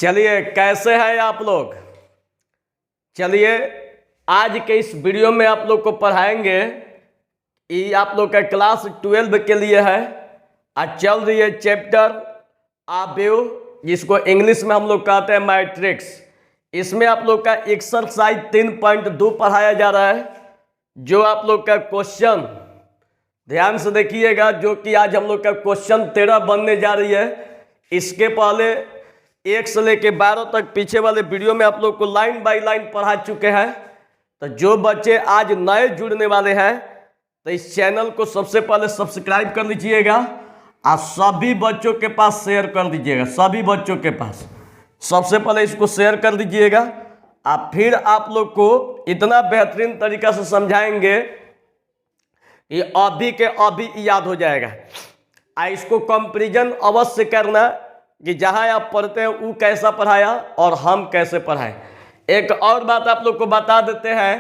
चलिए, कैसे हैं आप लोग। चलिए, आज के इस वीडियो में आप लोग को पढ़ाएंगे। ये आप लोग का क्लास 12 के लिए है। आज चल रही है चैप्टर अवयव, जिसको इंग्लिश में हम लोग कहते हैं मैट्रिक्स। इसमें आप लोग का एक्सरसाइज 3.2 पढ़ाया जा रहा है। जो आप लोग का क्वेश्चन ध्यान से देखिएगा, जो कि आज हम लोग का क्वेश्चन 13 बनने जा रही है। इसके पहले 1 से लेके 12 तक पीछे वाले वीडियो में आप लोग को लाइन बाय लाइन पढ़ा चुके हैं। तो जो बच्चे आज नए जुड़ने वाले हैं तो इस चैनल को सबसे पहले सब्सक्राइब कर लीजिएगा और सभी बच्चों के पास शेयर कर दीजिएगा। सभी बच्चों के पास सबसे पहले इसको शेयर कर दीजिएगा। और फिर आप लोग को इतना बेहतरीन तरीका से समझाएंगे ये अभी के अभी याद हो जाएगा। इसको कंपैरिजन अवश्य करना कि जहां आप पढ़ते हैं वो कैसा पढ़ाया और हम कैसे पढ़ाए। एक और बात आप लोग को बता देते हैं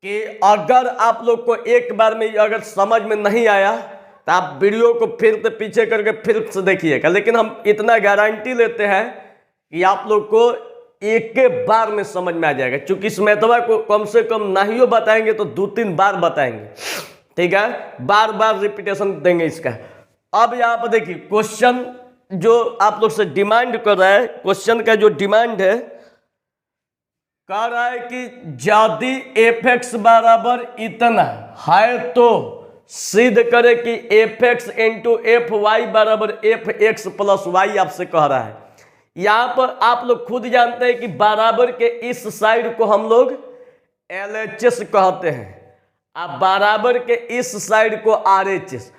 कि अगर आप लोग को एक बार में अगर समझ में नहीं आया तो आप वीडियो को फिर से पीछे करके फिर से देखिएगा। लेकिन हम इतना गारंटी लेते हैं कि आप लोग को एक के बार में समझ में आ जाएगा। क्योंकि इस मेथड को कम से कम नहीं हो बताएंगे तो 2-3 बार बताएंगे। ठीक है, बार बार रिपीटेशन देंगे इसका। अब यहाँ पर देखिए क्वेश्चन जो आप लोग से डिमांड कर रहा है, क्वेश्चन का जो डिमांड है कह रहा है कि यदि f(x) बराबर इतना है तो सिद्ध करे कि f(x) इंटू fy बराबर f(x) प्लस y आपसे कह रहा है। यहाँ पर आप लोग खुद जानते हैं कि बराबर के इस साइड को हम लोग LHS कहते हैं, अब बराबर के इस साइड को RHS।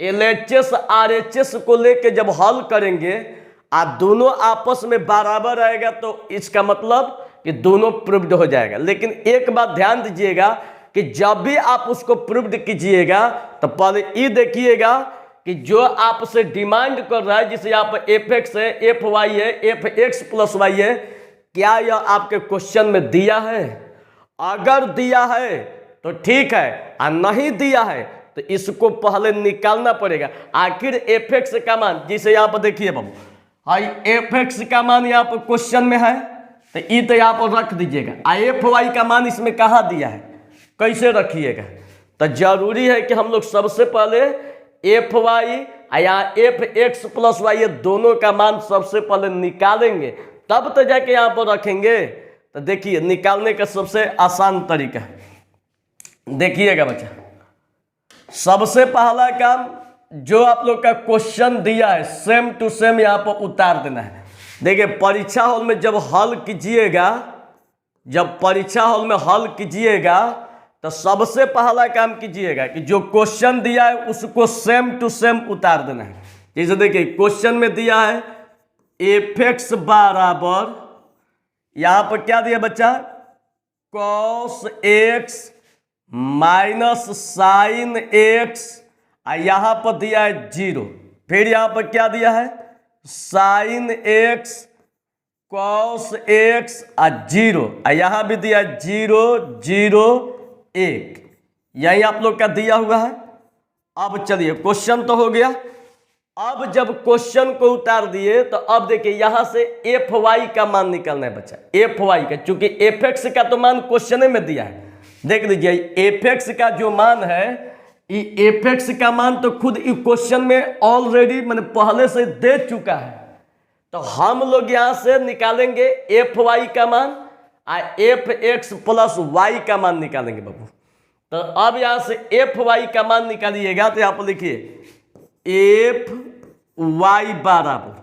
LHS RHS को लेके जब हल करेंगे और दोनों आपस में बराबर आएगा तो इसका मतलब कि दोनों प्रूव्ड हो जाएगा। लेकिन एक बात ध्यान दीजिएगा कि जब भी आप उसको प्रूव्ड कीजिएगा तो पहले ये देखिएगा कि जो आपसे डिमांड कर रहा है, जिसे आप f(x) है, fy है, f(x) प्लस y है, क्या यह आपके क्वेश्चन में दिया है। अगर दिया है तो ठीक है, और नहीं दिया है तो इसको पहले निकालना पड़ेगा। आखिर f(x) का मान, जिसे यहाँ पर देखिए बाबू, हाई f(x) का मान यहाँ पर क्वेश्चन में है तो ये तो यहाँ पर रख दीजिएगा। fy का मान इसमें कहाँ दिया है, कैसे रखिएगा। तो जरूरी है कि हम लोग सबसे पहले fy या f(x) प्लस y ये दोनों का मान सबसे पहले निकालेंगे, तब तो जाके यहाँ पर रखेंगे। तो देखिए निकालने का सबसे आसान तरीका है, देखिएगा बच्चा। सबसे पहला काम जो आप लोग का क्वेश्चन दिया है सेम टू सेम यहाँ पर उतार देना है। देखिए परीक्षा हॉल में जब हल कीजिएगा, जब परीक्षा हॉल में हल कीजिएगा तो सबसे पहला काम कीजिएगा कि जो क्वेश्चन दिया है उसको सेम टू सेम उतार देना है। जैसे देखिए क्वेश्चन में दिया है f(x) बराबर, यहाँ पर क्या दिया बच्चा, cos x minus sin x, यहाँ पर दिया है 0। फिर यहाँ पर क्या दिया है, sin x cos x 0, यहाँ भी दिया 0 0 1, यही आप लोग का दिया हुआ है। अब चलिए क्वेश्चन तो हो गया। अब जब क्वेश्चन को उतार दिए तो अब देखिए यहाँ से fy का मान निकालना है बच्चा, fy का, चूंकि f(x) का तो मान क्वेश्चन में दिया है। देख लीजिए f(x) का जो मान है, ये f(x) का मान तो खुद क्वेश्चन में ऑलरेडी मैंने पहले से दे चुका है। तो हम लोग यहाँ से निकालेंगे fy का मान और f(x) प्लस y का मान निकालेंगे बाबू। तो अब यहाँ से fy का मान निकालिएगा तो यहाँ पर लिखिए fy बराबर,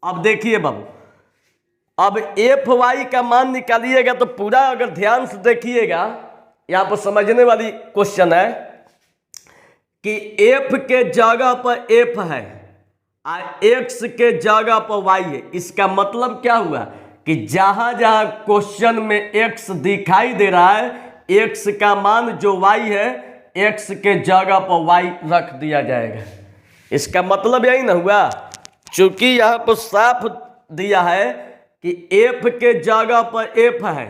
अब देखिए बाबू, अब fy का मान निकालिएगा तो पूरा अगर ध्यान से देखिएगा, यहाँ पर समझने वाली क्वेश्चन है कि f के जगह पर f है और x के जगह पर y है। इसका मतलब क्या हुआ कि जहां जहां क्वेश्चन में x दिखाई दे रहा है, x का मान जो y है, x के जगह पर y रख दिया जाएगा। इसका मतलब यही ना हुआ, चूंकि यहाँ पर साफ दिया है कि f के जगह पर f है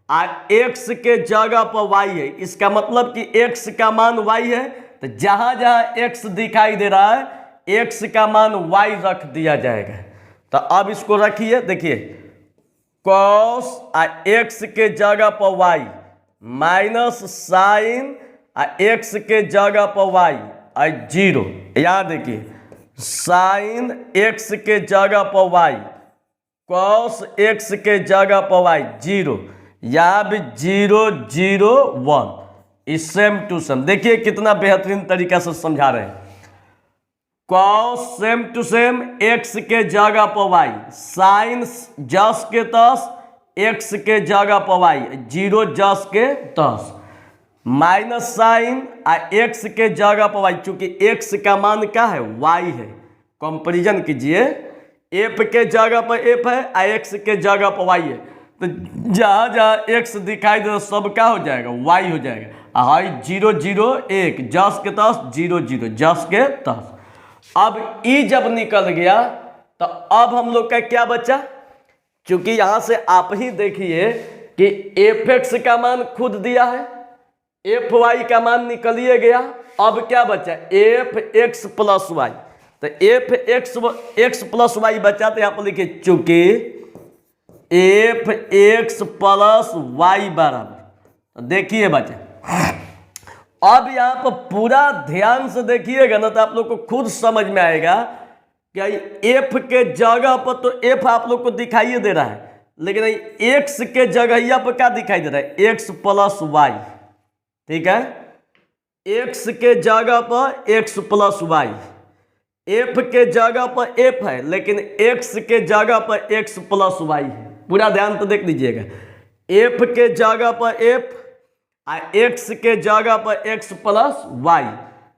और x के जगह पर y है। इसका मतलब कि x का मान y है, तो जहां जहां x दिखाई दे रहा है x का मान y रख दिया जाएगा। तो अब इसको रखिए, देखिए कॉस एक्स के जगह पर वाई माइनस साइन एक्स के जगह पर वाई जीरो। याद देखिए साइन एक्स के जगह पर वाई कॉस एक्स के जगह पर वाई जीरो, यहाँ भी 0 0 1 इस सेम टू सेम। देखिए कितना बेहतरीन तरीका से समझा रहे हैं। Cos same to same x के जगह पर वाई, साइन जस के तस एक्स के जगह पर वाई 0 जस के तस, माइनस साइन एक्स के जगह पर वाई, चूंकि एक्स का मान क्या है वाई है। कंपैरिजन कीजिए, एफ के जगह पर एफ है एक्स के जगह पर वाई है, तो जहाँ जहाँ एक्स दिखाई दे सब क्या हो जाएगा वाई हो जाएगा। हाई 0 0 1 जस के तस 0 0 जस के तस। अब ई जब निकल गया तो अब हम लोग का क्या बचा, क्योंकि यहां से आप ही देखिए कि एफ एक्स का मान खुद दिया है, एफ वाई का मान निकलिए गया। अब क्या बचा एफ एक्स प्लस वाई, तो एफ एक्स प्लस वाई बचा, तो यहां पर लिखिए चूंकि एफ एक्स प्लस वाई बराबर, देखिए बचा। अब यहां पर पूरा ध्यान से देखिएगा ना तो आप लोग को खुद समझ में आएगा कि एफ के जगह पर तो एफ आप लोग को दिखाई दे रहा है, लेकिन एक्स के जगह पर क्या दिखाई दे रहा है एक्स प्लस वाई। ठीक है, एक्स के जगह पर एक्स प्लस वाई, एफ के जगह पर एफ है लेकिन एक्स के जगह पर एक्स प्लस वाई है। पूरा ध्यान तो देख लीजिएगा, एफ के जगह पर एफ एक्स के जगह पर एक्स प्लस वाई।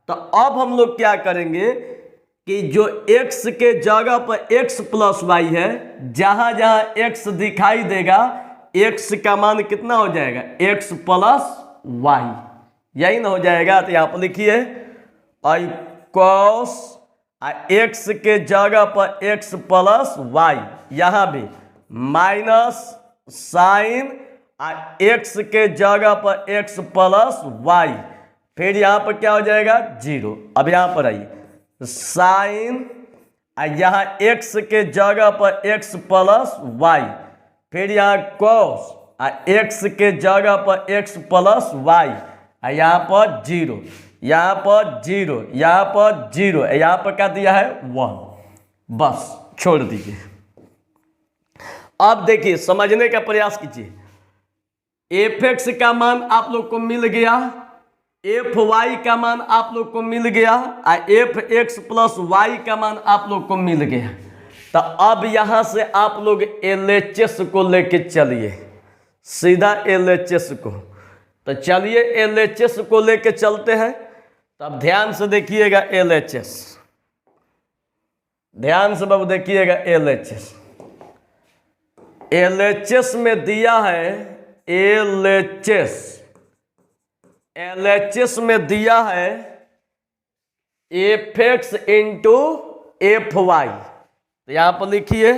तो अब हम लोग क्या करेंगे कि जो एक्स के जगह पर एक्स प्लस वाई है, जहां जहां एक्स दिखाई देगा एक्स का मान कितना हो जाएगा एक्स प्लस वाई, यही ना हो जाएगा। तो यहां पर लिखिए आई कॉस एक्स के जगह पर एक्स प्लस वाई, यहां भी माइनस साइन एक्स के जगह पर एक्स प्लस वाई, फिर यहां पर क्या हो जाएगा 0। अब यहां पर आइए साइन यहां एक्स के जगह पर एक्स प्लस वाई, फिर यहां कॉस एक्स के जगह पर एक्स प्लस वाई, यहां पर 0, यहां पर 0, यहां पर 0, यहां पर क्या दिया है 1। बस छोड़ दीजिए। अब देखिए समझने का प्रयास कीजिए, एफ एक्स का मान आप लोग को मिल गया, एफ वाई का मान आप लोग को मिल गया, एफ एक्स प्लस वाई का मान आप लोग को मिल गया। तो अब यहां से आप लोग एलएचएस को लेके चलिए, सीधा एलएचएस को। तो चलिए एलएचएस को लेके चलते हैं। तो अब ध्यान से देखिएगा एलएचएस, ध्यान से बाबू देखिएगा एलएचएस। एलएचएस में दिया है एलएचएस में दिया है f x into f y. तो यहां पर लिखिए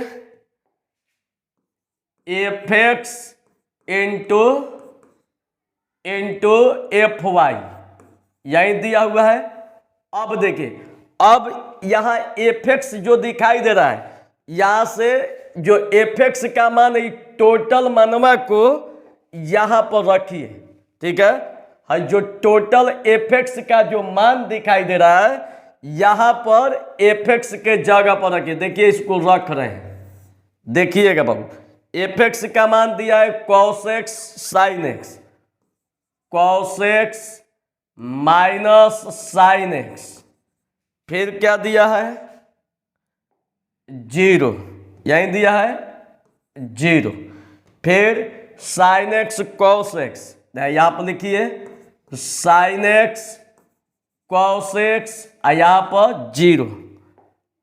f x into f y, यही दिया हुआ है। अब देखिए, अब यहां एफ एक्स जो दिखाई दे रहा है, यहां से जो एफ एक्स का मान है टोटल मानवा को यहां पर रखिए। ठीक है, जो टोटल एफ एक्स का जो मान दिखाई दे रहा है यहां पर एफ एक्स के जगह पर रखिए। देखिए इसको रख रहे हैं, देखिएगा बाबू, एफ एक्स का मान दिया है cos x sign x, cos x minus sine x, फिर क्या दिया है 0, यही दिया है 0, फिर साइन एक्स कॉस एक्स, यहां पर लिखिए साइन एक्स कॉस एक्स, यहां पर 0,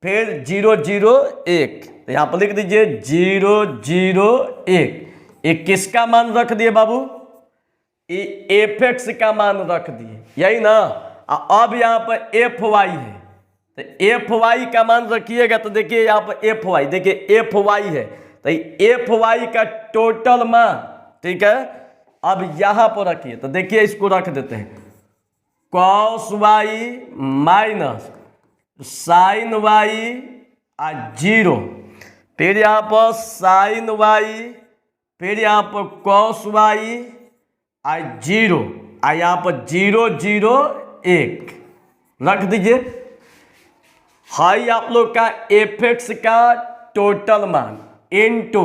फिर 0 0 1, तो यहां पर लिख दीजिए 0 0 1। ये किसका मान रख दिए बाबू, ये एफ एक्स का मान रख दिए, यही ना। अब यहां पर एफ वाई है, तो एफ वाई का मान रखिएगा। तो देखिए यहां पर एफ वाई, देखिए एफ वाई है, तो एफ वाई का टोटल मान, ठीक है, अब यहां पर रखिए। तो देखिए इसको रख देते हैं cos y minus sine y 0, फिर यहाँ पर साइन वाई, फिर यहाँ पर कॉस वाई, और 0, और यहाँ पर 0 0 1 रख दीजिए। हाई आप लोग का एफ एक्स का टोटल मान इनटू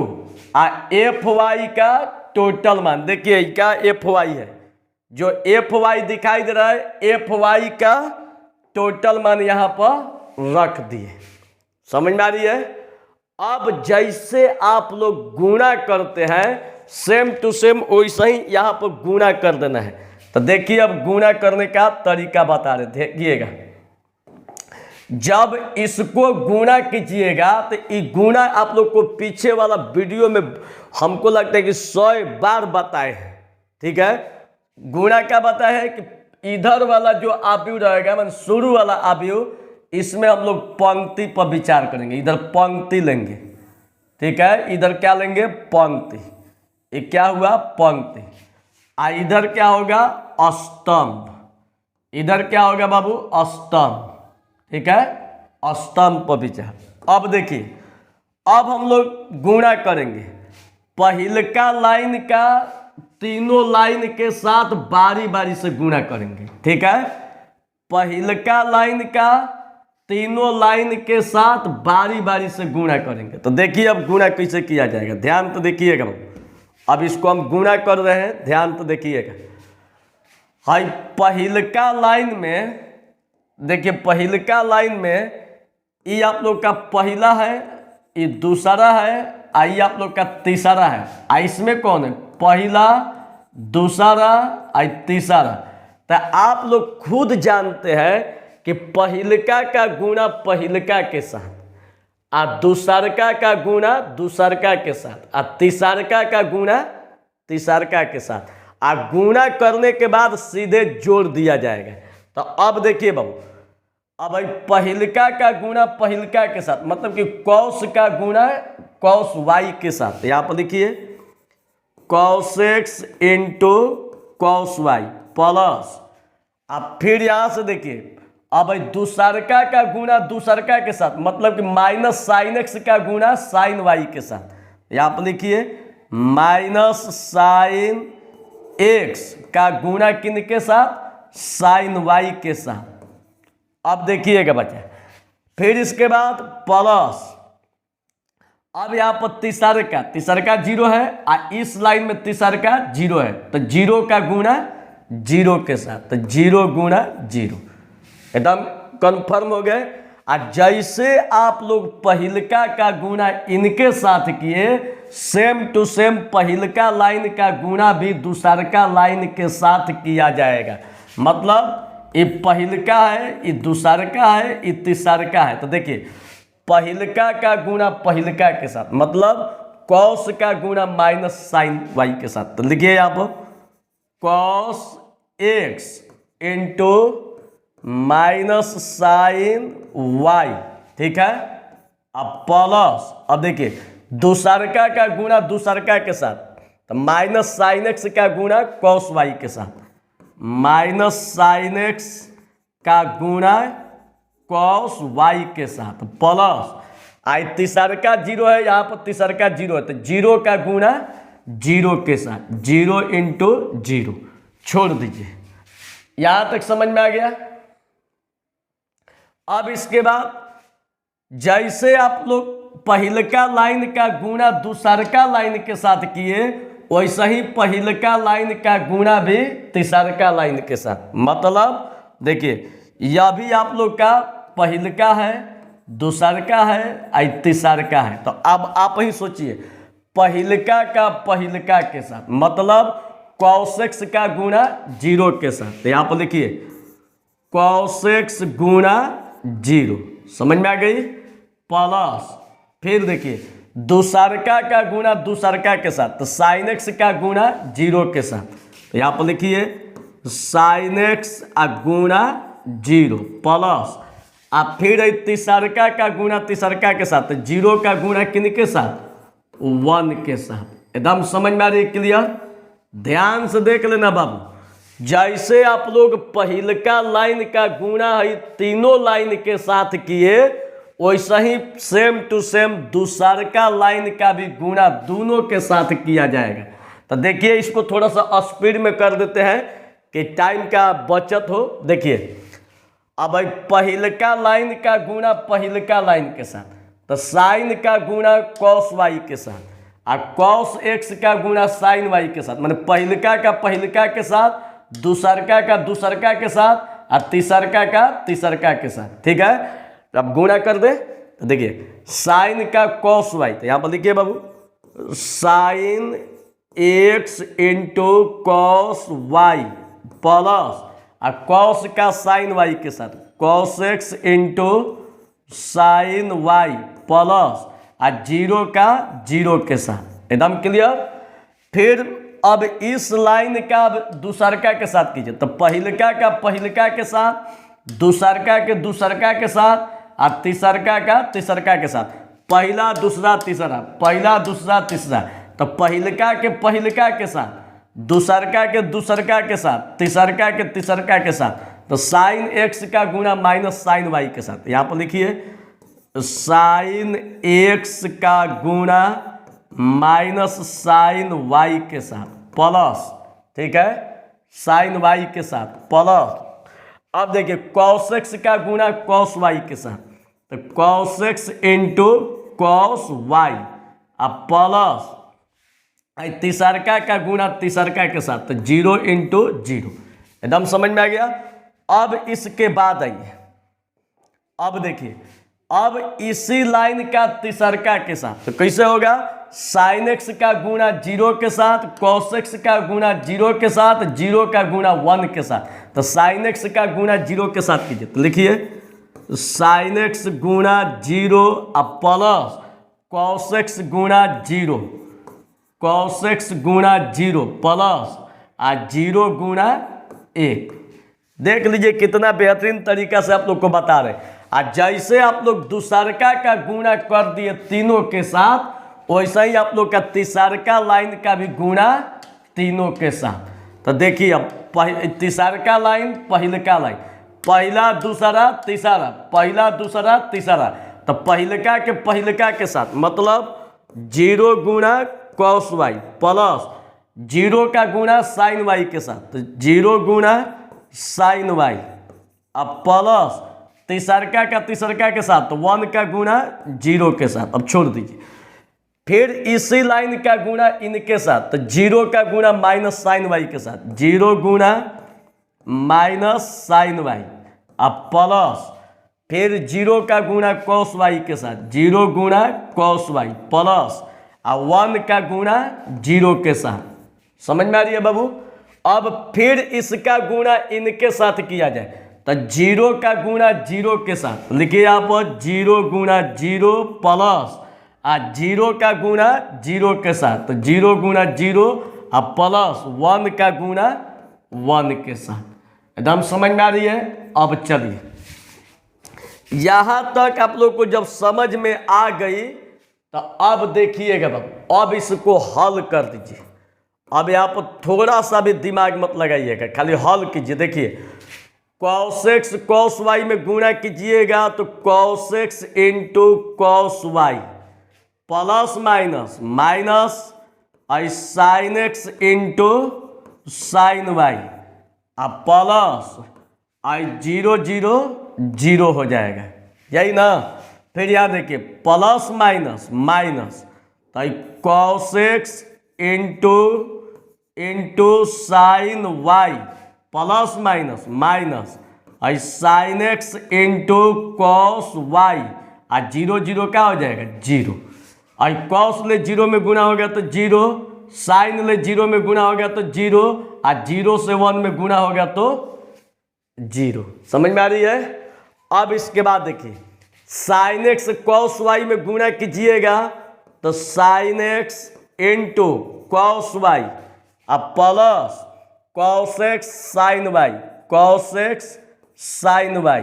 एफ वाई का टोटल मान। देखिए क्या एफ वाई है, जो एफ वाई दिखाई दे रहा है, एफ वाई का टोटल मान यहां पर रख दिए। समझ में आ रही है? अब जैसे आप लोग गुणा करते हैं सेम टू सेम वैसे ही यहां पर गुणा कर देना है। तो देखिए अब गुणा करने का तरीका बता रहे, देखिएगा। जब इसको गुणा कीजिएगा तो ये गुणा आप लोग को पीछे वाला वीडियो में हमको लगता है कि 100 बार बताए हैं, ठीक है। गुणा क्या बताया है कि इधर वाला जो आव्यूह रहेगा, मतलब शुरू वाला आव्यूह, इसमें हम लोग पंक्ति पर विचार करेंगे। इधर पंक्ति लेंगे, ठीक है। इधर क्या लेंगे? पंक्ति। ये क्या हुआ? पंक्ति। इधर क्या होगा? स्तंभ। इधर क्या होगा बाबू? स्तंभ, ठीक है। स्तंभ पर विचार। अब देखिए, अब हम लोग गुणा करेंगे पहिलका लाइन का तीनों लाइन के साथ बारी बारी से गुणा करेंगे, ठीक है। पहिलका लाइन का तीनों लाइन के साथ बारी बारी से गुणा करेंगे। तो देखिए अब गुणा कैसे किया जाएगा, ध्यान तो देखिएगा। अब इसको हम गुणा कर रहे हैं, ध्यान तो देखिएगा। हाई पहिलका लाइन में देखिए, पहिलका लाइन में ये आप लोग का पहला है, ये दूसरा है, आई आप लोग का तीसरा है। इसमें कौन है? पहला, दूसरा, आई तीसरा। तो आप लोग खुद जानते हैं कि पहिलका का गुणा पहिलका के साथ, दूसरका का गुणा दूसरका के साथ, तीसरका का गुणा तीसरका के साथ, गुणा करने के बाद सीधे जोड़ दिया जाएगा। तो अब देखिए बाबू, अब पहिलका का गुणा पहिलका के साथ, मतलब कि कॉस का गुणा कॉस वाई के साथ। यहाँ पर लिखिए cos x into cos y plus, अब फिर यहाँ से देखिए, अब दूसरका का गुणा दूसरका के साथ, मतलब कि माइनस साइन एक्स का गुणा साइन वाई के साथ। यहाँ पर लिखिए माइनस साइन एक्स का गुणा किनके साथ? साइन वाई के साथ। अब देखिएगा बच्चा, फिर इसके बाद प्लस, अब यहाँ पर तीसरका 0 है, इस लाइन में तीसरका 0 है, तो 0 का गुणा 0 के साथ, तो 0 गुणा 0, एकदम कंफर्म हो गए। जैसे आप लोग पहिलका का गुणा इनके साथ किए, सेम टू सेम पहिलका लाइन का गुणा भी दूसरका लाइन के साथ किया जाएगा। मतलब ये पहिलका है, ये दूसरका है, ये तीसरका है। तो देखिए पहिलका का गुणा पहिलका के साथ, मतलब कॉस का गुणा माइनस साइन वाई के साथ। तो लिखिए यहाँ पर cos x into minus sine y, ठीक है। अब प्लस, अब देखिए दूसरका का गुणा दूसरका के साथ, तो माइनस साइन एक्स का गुणा कॉस वाई के साथ, माइनस साइन एक्स का गुणा कॉस वाई के साथ, प्लस तीसरका 0 है, यहाँ पर तीसरका 0 है, तो 0 का गुणा 0 के साथ, 0 इंटू 0 छोड़ दीजिए। यहाँ तक समझ में आ गया? अब इसके बाद जैसे आप लोग पहिलका लाइन का गुणा दूसरका लाइन के साथ किए, वैसे ही पहिलका लाइन का गुणा भी तीसरका लाइन के साथ। मतलब देखिए यह भी आप लोग का पहिलका है, दूसरका है, तीसरका है। तो अब आप ही सोचिए पहिलका का पहिलका के साथ, मतलब कॉस एक्स का गुणा 0 के साथ। तो यहाँ पर लिखिए कॉस एक्स गुणा 0, समझ में आ गई? प्लस फिर देखिए दूसरका का गुणा दूसरका के साथ, तो साइन एक्स का गुणा 0 के साथ। तो यहाँ पर लिखिए साइन एक्स गुणा 0 प्लस, अब फिर तीसरका का गुणा तीसरका के साथ, तो 0 का गुणा किनके साथ? 1 के साथ। एकदम समझ में आ रही है? क्लियर? ध्यान से देख लेना बाबू, जैसे आप लोग पहिलका लाइन का गुणा है तीनों लाइन के साथ किए, वैसा ही सेम टू सेम दूसरका लाइन का भी गुणा दोनों के साथ किया जाएगा। तो देखिए इसको थोड़ा सा स्पीड में कर देते हैं कि टाइम का बचत हो। देखिए अब भाई पहिलका लाइन का गुणा पहिलका लाइन के साथ, तो साइन का गुणा कॉस वाई के साथ और कॉस एक्स का गुणा साइन वाई के साथ, माने पहिलका का पहिलका के साथ, दूसरका का दूसरका के साथ और तीसरका का तीसरका के साथ। ठीक है, अब गुणा कर दे तो देखिए साइन का कॉस वाई, तो यहाँ पर लिखिए बाबू sine x into cos y plus और कॉस का साइन वाई के साथ cos x into sign y plus और जीरो का जीरो के साथ। एकदम क्लियर। फिर अब इस लाइन का अब दूसरका के साथ कीजिए, तो पहिलका का पहिलका के साथ, दूसरका के दूसरका के साथ और तीसरका का तीसरका के साथ, पहला दूसरा तीसरा, पहला दूसरा तीसरा, तो पहिलका के पहिलका के साथ, दूसरका के दूसरका के साथ, तीसरका के तीसरका के साथ, तो साइन एक्स का गुणा माइनस साइन वाई के साथ। यहाँ पर लिखिए साइन एक्स का गुणा माइनस साइन वाई के साथ प्लस, ठीक है, साइन वाई के साथ प्लस। अब देखिए कॉस एक्स का गुणा कॉस वाई के साथ, तो cos x into cos y अब प्लस तीसरका का गुणा तीसरका के साथ, तो जीरो इंटू जीरो। एकदम समझ में आ गया। अब इसके बाद आइए, अब देखिए अब इसी लाइन का तीसरका के साथ, तो कैसे होगा, साइन एक्स का गुणा जीरो के साथ, कॉस एक्स का गुणा जीरो के साथ, जीरो का गुणा वन के साथ, तो साइन एक्स का गुणा जीरो के साथ कीजिए, तो लिखिए साइन एक्स गुणा जीरो अब प्लस कॉस एक्स गुणा जीरो, कॉस एक्स गुणा जीरो प्लस आ जीरो गुणा एक। देख लीजिए कितना बेहतरीन तरीका से आप लोग को बता रहे हैं। और जैसे आप लोग दूसरका का गुणा कर दिए तीनों के साथ, वैसा ही आप लोग का तीसरका लाइन का भी गुणा तीनों के साथ। तो देखिए अब तीसरका लाइन पहिलका लाइन, पहला दूसरा तीसरा, पहला दूसरा तीसरा, तो पहिलका के पहिलका के साथ मतलब जीरो गुणा कॉस वाई प्लस जीरो का गुणा साइन वाई के साथ, तो जीरो गुणा साइन वाई अब प्लस तीसरका का तीसरका के साथ, तो वन का गुणा जीरो के साथ। अब छोड़ दीजिए, फिर इसी लाइन का गुणा इनके साथ, तो जीरो का गुणा माइनस साइन वाई के साथ, जीरो गुणा माइनस साइन वाई अब प्लस फिर जीरो का गुणा कॉस वाई के साथ, जीरो गुणा कॉस वाई प्लस और वन का गुणा जीरो के साथ। समझ में आ रही है बाबू। अब फिर इसका गुणा इनके साथ किया जाए, तो जीरो का गुणा जीरो के साथ, लिखिए यहाँ पर जीरो गुणा जीरो प्लस आ जीरो का गुणा जीरो के साथ, तो जीरो गुणा जीरो और प्लस वन का गुणा वन के साथ। एकदम समझ में आ रही है। अब चलिए यहां तक आप लोग को जब समझ में आ गई, तो अब देखिएगा बाबू, अब इसको हल कर दीजिए। अब यहाँ पर थोड़ा सा भी दिमाग मत लगाइएगा, खाली हल कीजिए। देखिए कॉस एक्स कॉस वाई में गुणा कीजिएगा, तो cos x into cos y plus minus minus sign x into sign y अब प्लस जीरो जीरो जीरो हो जाएगा, यही ना। फिर यहाँ देखिए प्लस माइनस माइनस, तो cos x into sign y plus minus minus sign x into cos y और जीरो जीरो क्या हो जाएगा, जीरो। और कॉस ले जीरो में गुणा हो गया तो जीरो, साइन ले जीरो में गुणा हो गया तो जीरो, और जीरो से वन में गुणा हो गया तो जीरो। समझ में आ रही है। अब इसके बाद देखिए साइन एक्स कॉस वाई में गुणा कीजिएगा, तो sine x into cos y अब plus cos x sign y, cos x sign y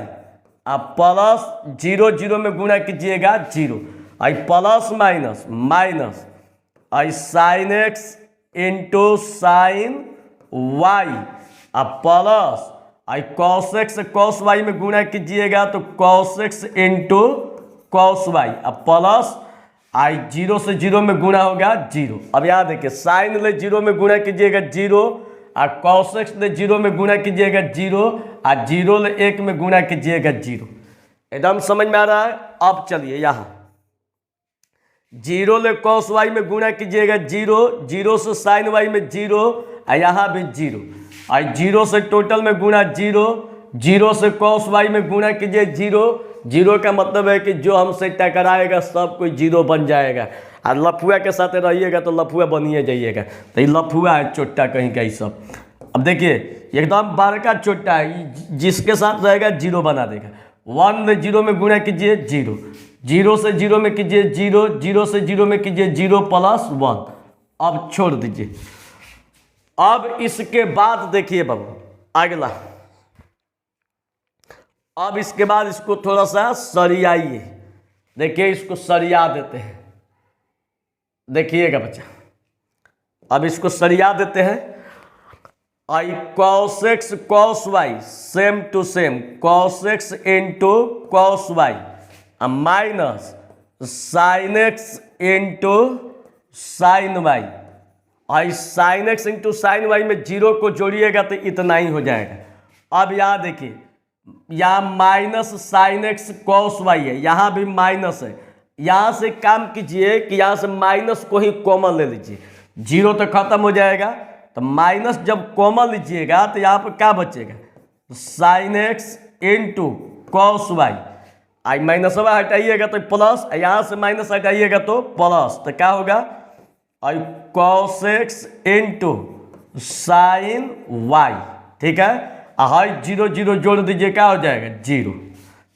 अब प्लस जीरो जीरो में गुणा कीजिएगा zero, i plus minus minus i sign x into sign y अब plus i cos x cos y में गुणा कीजिएगा, तो cos x into cos y, अब प्लस आई 0 से 0 में गुणा होगा 0। अब यहाँ देखिए साइन ले 0 में गुणा कीजिएगा 0, और कॉस एक्स ले 0 में गुणा कीजिएगा 0, और 0 ले 1 में गुणा कीजिएगा 0। एकदम समझ में आ रहा है। अब चलिए यहाँ 0 ले कॉस वाई में गुणा कीजिएगा 0, 0 से साइन वाई में 0, और यहाँ भी 0, और 0 से टोटल में गुणा 0, 0 से कॉस वाई में गुणा कीजिए 0, 0 का मतलब है कि जो हमसे टकराएगा सब कोई 0 बन जाएगा, और लफुआ के साथ रहिएगा तो लफुआ बनिए जाइएगा। तो ये लफुआ है चोट्टा कहीं का ही सब। अब देखिए एकदम बड़का चोट्टा है, जिसके साथ रहेगा 0 बना देगा। 1 में 0 में गुणा कीजिए 0, 0 से 0 में कीजिए 0, 0 से 0 में कीजिए 0 प्लस 1। अब छोड़ दीजिए। अब इसके बाद देखिए बाबू अगला, अब इसके बाद इसको थोड़ा सा सरियाइए। देखिए इसको सरिया देते हैं, देखिएगा बच्चा, अब इसको सरिया देते हैं। I cos x cos y same to same cos x into cos y minus sign x into sign y. I sign x into sign y में 0 को जोड़िएगा तो इतना ही हो जाएगा। अब यहाँ देखिए यहाँ minus sign x cos y है, यहाँ भी माइनस है। यहाँ से काम कीजिए कि यहाँ से माइनस को ही कॉमन ले लीजिए, 0 तो खत्म हो जाएगा। तो माइनस जब कॉमन लीजिएगा तो यहाँ पर क्या बचेगा, sine x into cos y. I minus y हटाइएगा तो प्लस, यहाँ से माइनस हटाइएगा तो प्लस, तो क्या होगा i cos x into sign y. ठीक है, हाई 0 0 जोड़ दीजिए, क्या हो जाएगा 0।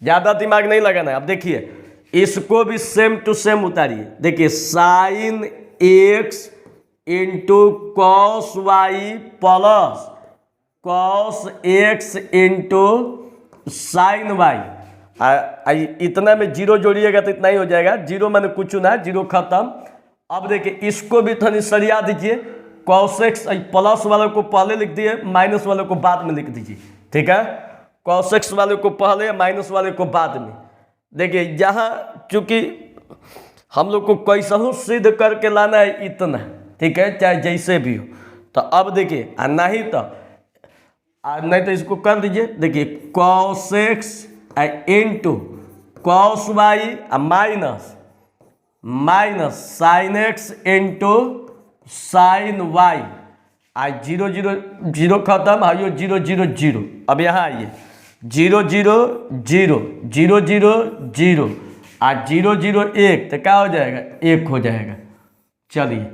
ज़्यादा दिमाग नहीं लगाना है। अब देखिए इसको भी सेम टू सेम उतारिए। देखिए sign x into cos y plus cos x into sign y. इतना में 0 जोड़िएगा तो इतना ही हो जाएगा, 0 मैंने कुछ ना, 0 खत्म। अब देखिए इसको भी थोड़ी सरिया दीजिए। कॉस एक्स प्लस वाले को पहले लिख दिए, माइनस वाले को बाद में लिख दीजिए। ठीक है, कॉस एक्स वाले को पहले, माइनस वाले को बाद में। देखिए यहाँ चूंकि हम लोग को कैसा हूँ सिद्ध करके लाना है इतना, ठीक है, चाहे जैसे भी हो। तो अब देखिए नहीं तो इसको कर दीजिए। देखिए cos x into cos y minus sign x into sign y. आज 0 0 0 खत्म, आइयो 0 0 0। अब यहाँ आइए 0 0 0 0 0 0 आज 0 0 1, तो क्या हो जाएगा 1 हो जाएगा। चलिए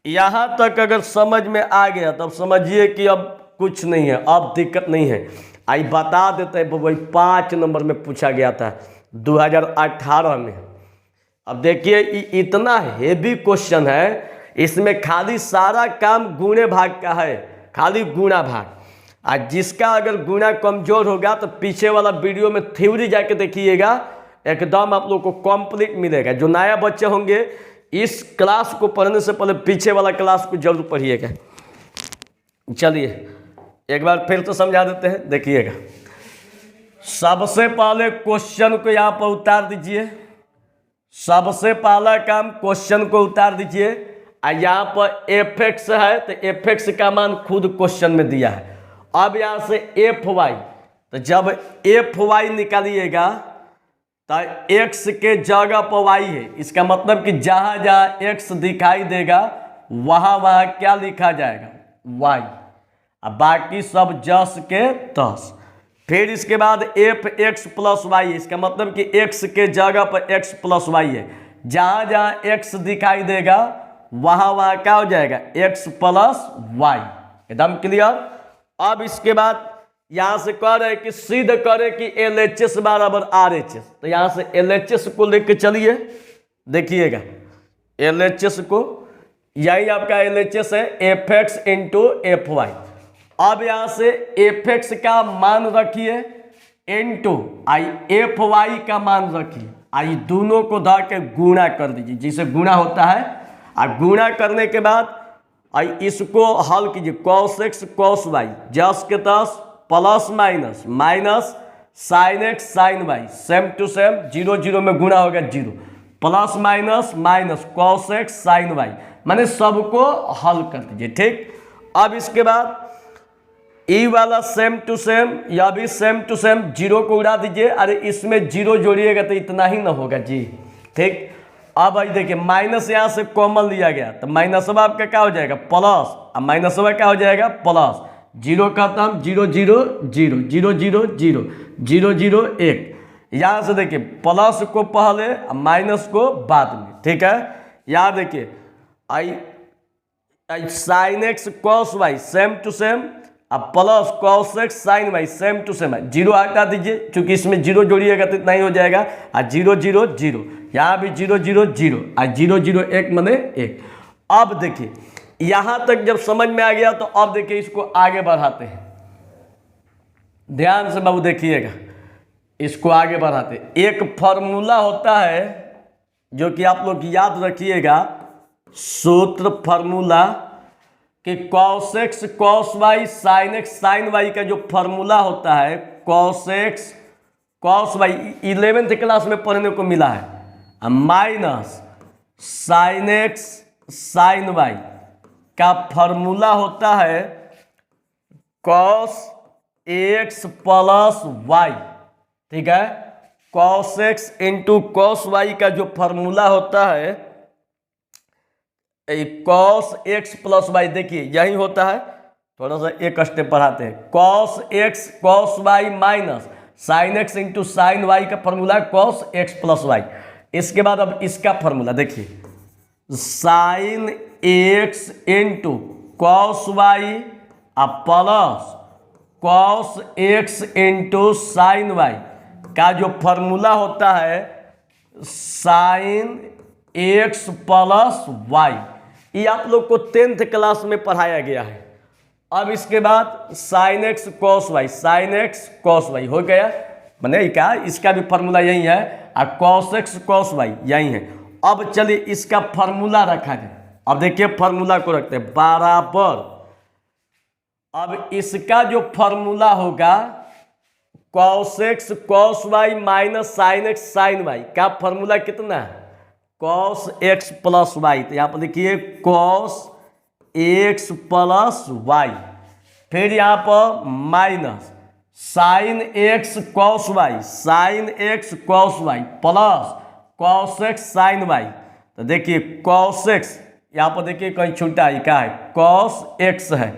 यहाँ तक अगर समझ में आ गया तब समझिए कि अब कुछ नहीं है, अब दिक्कत नहीं है। आई बता देते हैं वही 5 नंबर में पूछा गया था 2018 में। अब देखिए इतना हेवी क्वेश्चन है, इसमें खाली सारा काम गुणे भाग का है, खाली गुणा भाग। आज जिसका अगर गुणा कमजोर होगा तो पीछे वाला वीडियो में थ्योरी जाके देखिएगा, एकदम आप लोग को कंप्लीट मिलेगा। जो नया बच्चे होंगे इस क्लास को पढ़ने से पहले पीछे वाला क्लास को जरूर पढ़िएगा। चलिए एक बार फिर तो समझा देते हैं, देखिएगा। सबसे पहले क्वेश्चन को यहाँ पर उतार दीजिए। सबसे पहला काम क्वेश्चन को उतार दीजिए। यहाँ पर एफ एक्स है तो एफ एक्स का मान खुद क्वेश्चन में दिया है। अब यहाँ से एफ वाई, तो जब एफ वाई निकालिएगा तो एक्स के जगह पर वाई है। इसका मतलब कि जहाँ जहाँ एक्स दिखाई देगा वहाँ वहाँ क्या लिखा जाएगा वाई, अब बाकी सब जस के तस। फिर इसके बाद एफ एक्स प्लस वाई, इसका मतलब कि एक्स के जगह पर एक्स प्लस वाई है। जहाँ जहाँ एक्स दिखाई देगा वहाँ वहाँ क्या हो जाएगा एक्स प्लस वाई। एकदम क्लियर। अब इसके बाद यहाँ से कह रहे कि सिद्ध करे कि LHS बराबर RHS, तो यहाँ से LHS को लेके चलिए। देखिएगा LHS को, यही आपका LHS है f x into f y. अब यहाँ से एफ एक्स का मान रखिए इंटू आई एफ वाई का मान रखिए। आई दोनों को धर के गुणा कर दीजिए, जिसे गुणा होता है। और गुणा करने के बाद आई इसको हल कीजिए, कॉस एक्स कॉस वाई जस के तस plus minus sign x sign y same to same, 0 0 में गुणा होगा 0, plus minus minus cos x sign y, माने सबको हल कर दीजिए। ठीक, अब इसके बाद ई वाला सेम टू सेम, या भी सेम टू सेम, 0 को उड़ा दीजिए। अरे इसमें 0 जोड़िएगा तो इतना ही ना होगा जी। ठीक, अब भाई देखिए माइनस यहाँ से कॉमन लिया गया तो माइनस आपका क्या हो जाएगा प्लस, अब माइनस क्या हो जाएगा प्लस, 0 खत्म, 0 0 0 0 0 0 0 0 1, यहाँ से देखिए प्लस को पहले माइनस को बाद में। ठीक है, यहाँ देखिए आई sign x cos y same to same, अब plus cos x sign y same to same है, 0 हटा दीजिए क्योंकि इसमें 0 जोड़िएगा तो इतना ही हो जाएगा, और 0 0 0, यहाँ भी 0 0 0 और 0 0 1 माने 1। अब देखिए यहाँ तक जब समझ में आ गया तो अब देखिए इसको आगे बढ़ाते हैं, ध्यान से बाबू देखिएगा, इसको आगे बढ़ाते हैं। एक फॉर्मूला होता है जो कि आप लोग याद रखिएगा, सूत्र फॉर्मूला कि cos x cos y sine x sign y का जो फॉर्मूला होता है, cos x cos y 11th class में पढ़ने को मिला है, minus sign x sign y का फॉर्मूला होता है कॉस एक्स प्लस वाई। ठीक है, cos x into cos y का जो फॉर्मूला होता है कॉस एक्स प्लस वाई, देखिए यही होता है, थोड़ा सा एक स्टेप बढ़ाते हैं, cos x cos y minus sign x into sign y का formula cos x plus y. इसके बाद अब इसका फॉर्मूला देखिए, sign x into cos y plus cos x into sign y का जो फॉर्मूला होता है साइन एक्स प्लस वाई, ये आप लोग को 10th क्लास में पढ़ाया गया है। अब इसके बाद sine x cos y, sine x cos y हो गया, मैंने क्या इसका भी फॉर्मूला यही है, और कॉस एक्स कॉस वाई यही है। अब चलिए इसका फॉर्मूला रखा जाए, अब देखिए फॉर्मूला को रखते हैं बराबर, अब इसका जो फॉर्मूला होगा cos x cos y minus sign x sign y का फॉर्मूला कितना है, कॉस एक्स प्लस वाई, तो यहाँ पर देखिए कॉस एक्स प्लस वाई, फिर यहाँ पर minus sign x cos y, sine x cos y plus cos x sign y, तो देखिए कॉस एक्स यहाँ पर देखिए कहीं छूटा है, क्या है कॉस एक्स है,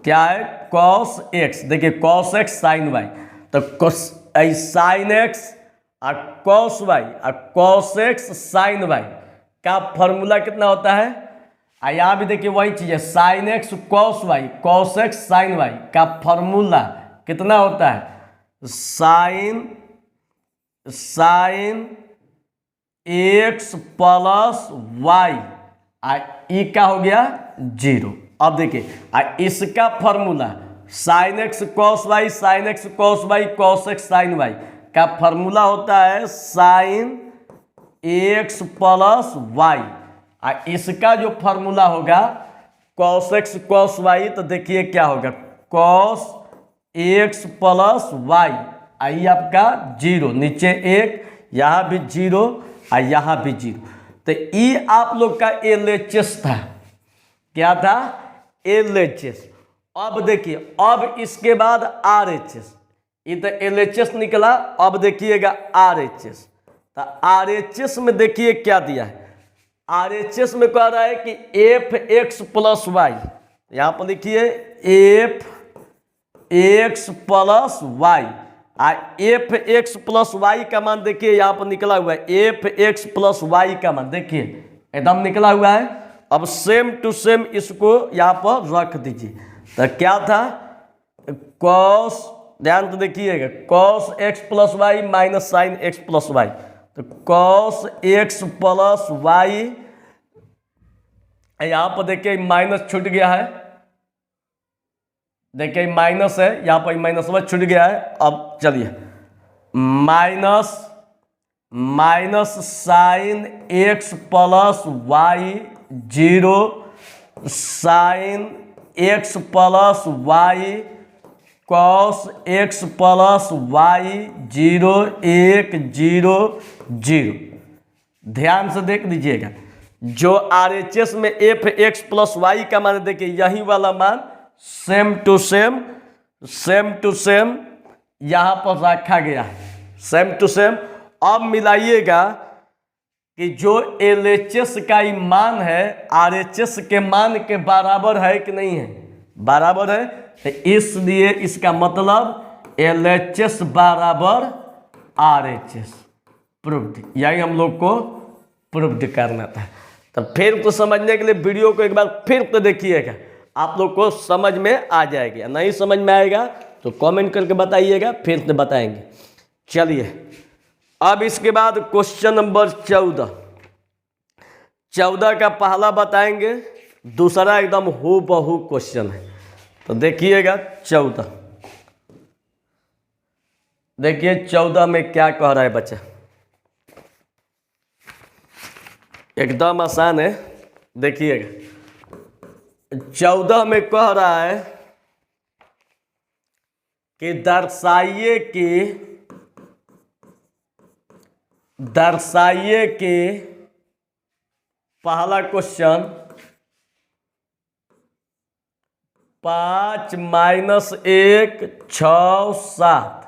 क्या है कॉस एक्स, देखिए कॉस एक्स साइन वाई, तो साइन एक्स और कॉस वाई और कॉस एक्स साइन वाई का फॉर्मूला कितना होता है, और यहाँ भी देखिए वही चीज़ है, sine x cos y cos x sign y का फॉर्मूला कितना होता है, साइन एक्स प्लस वाई, ई का हो गया 0। अब देखिए इसका formula sine x cos y sine x cos y cos x sign y का फॉर्मूला होता है साइन एक्स प्लस वाई, और इसका जो फॉर्मूला होगा कॉस एक्स कॉस वाई, तो देखिए क्या होगा कॉस एक्स प्लस वाई, आई आपका 0, नीचे 1, यहाँ भी 0 और यहाँ भी 0, तो ये आप लोग का LHS था, क्या था LHS। अब देखिए अब इसके बाद RHS, ये तो LHS निकला, अब देखिएगा RHS, तो RHS में देखिए क्या दिया है, RHS में कह रहा है कि एफ एक्स प्लस वाई, यहाँ पर लिखिए f x plus y, f x plus y का मान देखिए यहाँ पर निकला हुआ है, एफ एक्स प्लस वाई का मान देखिए एकदम निकला हुआ है। अब सेम टू सेम इसको यहाँ पर रख दीजिए, तो क्या था कॉस, ध्यान तो देखिएगा cos x plus y minus sign x plus y, तो कॉस एक्स प्लस वाई, यहाँ पर देखिए माइनस छूट गया है, देखिए माइनस है यहाँ पर, माइनस छूट गया है। अब चलिए minus sign x plus y 0 sine x plus y cos x plus y 0 1 0 0। ध्यान से देख लीजिएगा, जो RHS में एफ एक्स प्लस वाई का मान देखिए, यही वाला मान सेम टू सेम यहाँ पर रखा गया है, सेम टू सेम। अब मिलाइएगा कि जो LHS का ही मान है RHS के मान के बराबर है कि नहीं है, बराबर है, तो इसलिए इसका मतलब LHS बराबर RHS प्रूव्ड, यही हम लोग को प्रूव्ड करना था। तो फिर तो समझने के लिए वीडियो को एक बार फिर तो देखिएगा, आप लोग को समझ में आ जाएगा। नहीं समझ में आएगा तो कमेंट करके बताइएगा, फिर तो बताएंगे। चलिए अब इसके बाद क्वेश्चन नंबर 14 का पहला बताएंगे, दूसरा एकदम हूबहू क्वेश्चन है। तो देखिएगा 14, देखिए 14 में क्या कह रहा है बच्चा, एकदम आसान है। देखिएगा 14 में कह रहा है कि दर्शाइए कि पहला क्वेश्चन 5 माइनस 1 6 7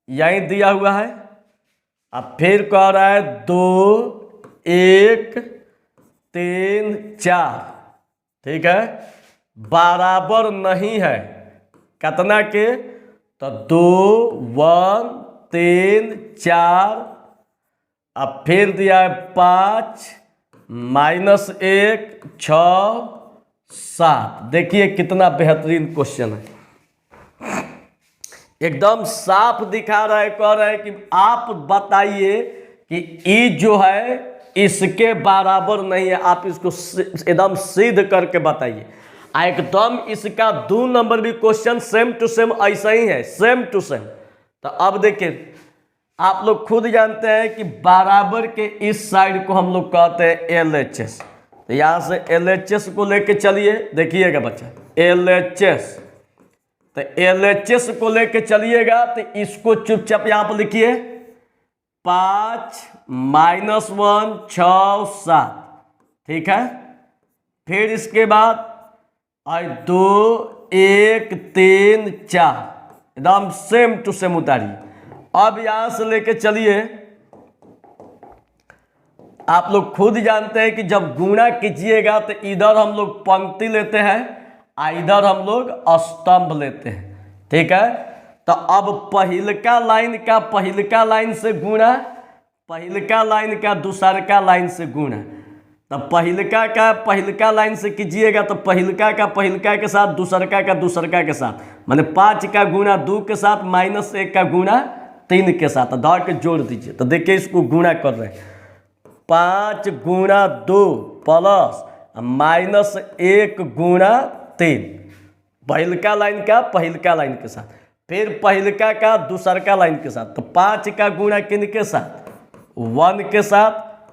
यही दिया हुआ है। अब फिर कह रहा है 2 1 3 4, ठीक है, बराबर नहीं है कितना के, तो 2 1 3 4, अब फिर दिया है 5 माइनस 1 6 7। देखिए कितना बेहतरीन क्वेश्चन है, एकदम साफ दिखा रहा है, कह रहा है कि आप बताइए कि ई जो है इसके बराबर नहीं है, आप इसको एकदम सिद्ध करके बताइए। एकदम इसका 2 नंबर भी क्वेश्चन सेम टू सेम ऐसा ही है, सेम टू सेम। तो अब देखिए आप लोग खुद जानते हैं कि बराबर के इस साइड को हम लोग कहते हैं LHS। तो यहाँ से LHS को लेके चलिए, देखिएगा बच्चा LHS, तो LHS को लेके चलिएगा, तो इसको चुपचाप यहाँ पर लिखिए 5 माइनस 1 6 7, ठीक है। फिर इसके बाद 2 1 3 4 एकदम सेम टू सेम उतारिए। अब यहां से लेके चलिए, आप लोग खुद जानते हैं कि जब गुणा कीजिएगा तो इधर हम लोग पंक्ति लेते हैं, इधर हम लोग स्तंभ लेते हैं, ठीक है। तो अब पहिलका लाइन से गुणा, पहिलका लाइन का दूसरका लाइन से गुणा। तो पहिलका लाइन से कीजिएगा तो पहिलका के साथ, दूसरका का दूसरका के साथ, माने 5 का गुणा 2 के साथ, माइनस 1 का गुणा 3 के साथ, धर के जोड़ दीजिए। तो देखिए इसको गुणा कर रहे हैं, 5 गुणा 2 प्लस माइनस 1 गुणा 3, पहिलका लाइन का पहिलका लाइन के साथ, फिर पहिलका का दूसरका लाइन के साथ। तो 5 का गुणा किन के साथ, 1 के साथ,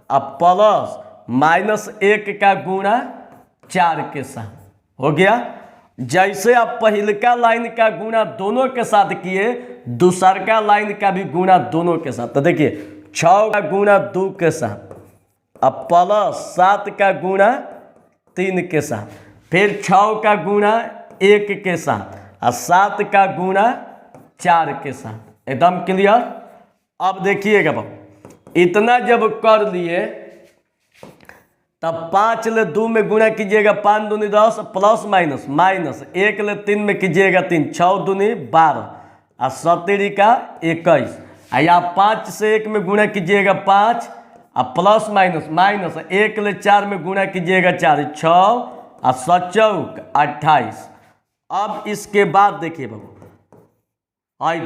अब प्लस माइनस 1 का गुणा 4 के साथ, हो गया। जैसे आप पहिलका लाइन का गुणा दोनों के साथ किए, दूसरका लाइन का भी गुणा दोनों के साथ। तो देखिए 6 का गुणा 2 के साथ, अब प्लस 7 का गुणा 3 के साथ, फिर 6 का गुणा 1 के साथ, और 7 का गुणा 4 के साथ। एकदम क्लियर। अब देखिएगा बाबू, इतना जब कर लिए तब 5 ले 2 में गुणा कीजिएगा, 5 दूनी 10, प्लस माइनस 1 ले 3 में कीजिएगा 3, 6 दूनी 12, और 7 का 21, या 5 से 1 में गुणा कीजिएगा 5, और प्लस माइनस 1 ले 4 में गुणा कीजिएगा 4, 6, और 7 चौक 28। अब इसके बाद देखिए बाबू,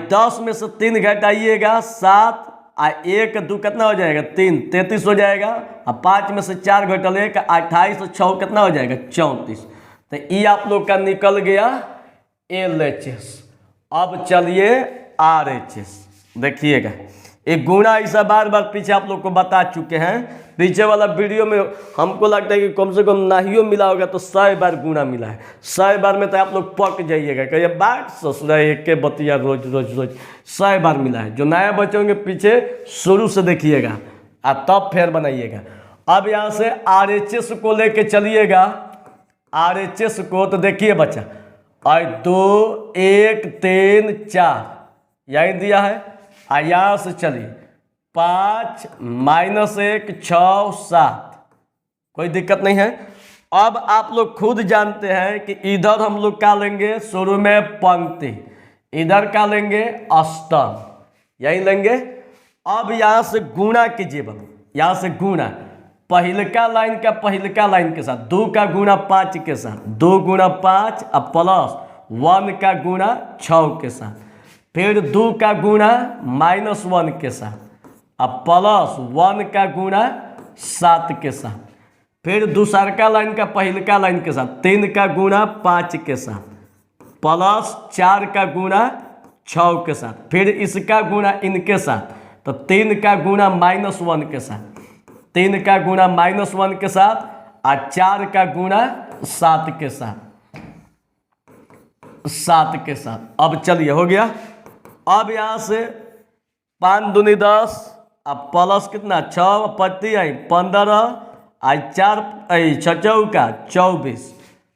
10 में से 3 घटाइएगा 7, 1 2 कितना हो जाएगा 3, 33 हो जाएगा, और 5 में से 4 घटल 1, 28 और 6 कितना हो जाएगा 34। तो ये आप लोग का निकल गया LHS। अब चलिए RHS, देखिएगा एक गुणा ऐसा बार बार पीछे आप लोग को बता चुके हैं। पीछे वाला वीडियो में हमको लगता है कि कम से कम नाहियो मिला होगा तो 100 बार गुणा मिला है। 100 बार में तो आप लोग पक जाइएगा, कहिए बात ससुरा एक के बतिया रोज रोज रोज 100 बार मिला है। जो नया बच्चे होंगे पीछे शुरू से देखिएगा और तब फिर बनाइएगा। अब यहाँ से RHS को लेके चलिएगा। RHS को तो देखिए बच्चा, और 2 1 3 4 यही दिया है। यहाँ से चलिए 5 -1 6 7, कोई दिक्कत नहीं है। अब आप लोग खुद जानते हैं कि इधर हम लोग क्या लेंगे, शुरू में पंक्ति, इधर क्या लेंगे स्तंभ, यही लेंगे। अब यहाँ से गुणा कीजिए बाबू, यहाँ से गुणा पहिलका लाइन का पहिलका लाइन के साथ, 2 का गुणा 5 के साथ, 2 गुणा 5 और प्लस 1 का गुणा 6 के साथ, फिर 2 का गुणा -1 के साथ और प्लस 1 का गुणा 7 के साथ, फिर दूसरका लाइन का पहिलका लाइन के साथ 3 का गुणा 5 के साथ प्लस 4 का गुणा 6 के साथ, फिर इसका गुणा इनके साथ तो 3 का गुणा -1 के साथ, 3 का गुणा -1 के साथ और 4 का गुणा 7 के साथ, 7 के साथ। अब चलिए हो गया। अब यहाँ से 5 दूनी 10 अब प्लस कितना 6 पत्ती आई 15 आई 4 6 चौका 24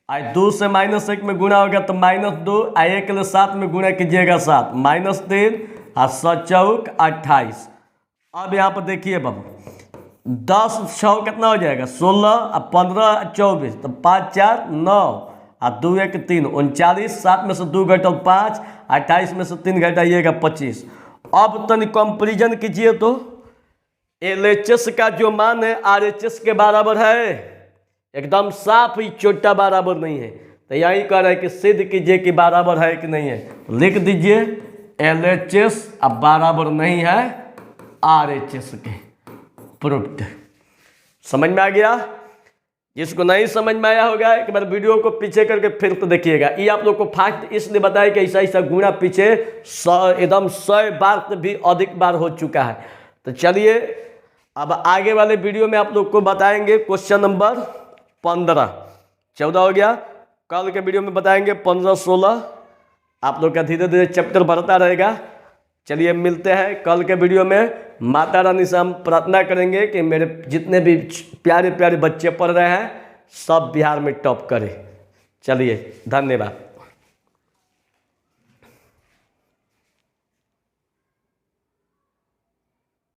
आई 2 से -1 में गुणा हो गया तो -2 आई 1 के लिए 7 में गुणा कीजिएगा 7 -3 और 7 चौक 28। अब यहाँ पर देखिए बाबू 10 6 कितना हो जाएगा 16 और 15 24 तो 5 4 9 और 2 1 3 39, 7 में से 2 घटल 5, 28 में से 3 घटाइएगा 25। अब तनी कंपेरिजन कीजिए तो LHS का जो मान है RHS के बराबर है, एकदम साफ ही छोटा बराबर नहीं है। तो यही कह रहा है कि सिद्ध कीजिए कि बराबर है कि नहीं है। लिख दीजिए LHS अब बराबर नहीं है RHS के, प्रूफ्ड। समझ में आ गया? जिसको नहीं समझ में आया होगा एक बार वीडियो को पीछे करके फिर तो देखिएगा। ये आप लोग को फास्ट इसलिए बताया कि ऐसा ऐसा गुणा पीछे एकदम 100 बार से भी अधिक बार हो चुका है। तो चलिए अब आगे वाले वीडियो में आप लोग को बताएंगे क्वेश्चन नंबर 15 14 हो गया। कल के वीडियो में बताएंगे 15 16। आप लोग का धीरे धीरे चैप्टर बढ़ता रहेगा। चलिए मिलते हैं कल के वीडियो में। माता रानी से हम प्रार्थना करेंगे कि मेरे जितने भी प्यारे प्यारे बच्चे पढ़ रहे हैं सब बिहार में टॉप करें। चलिए धन्यवाद।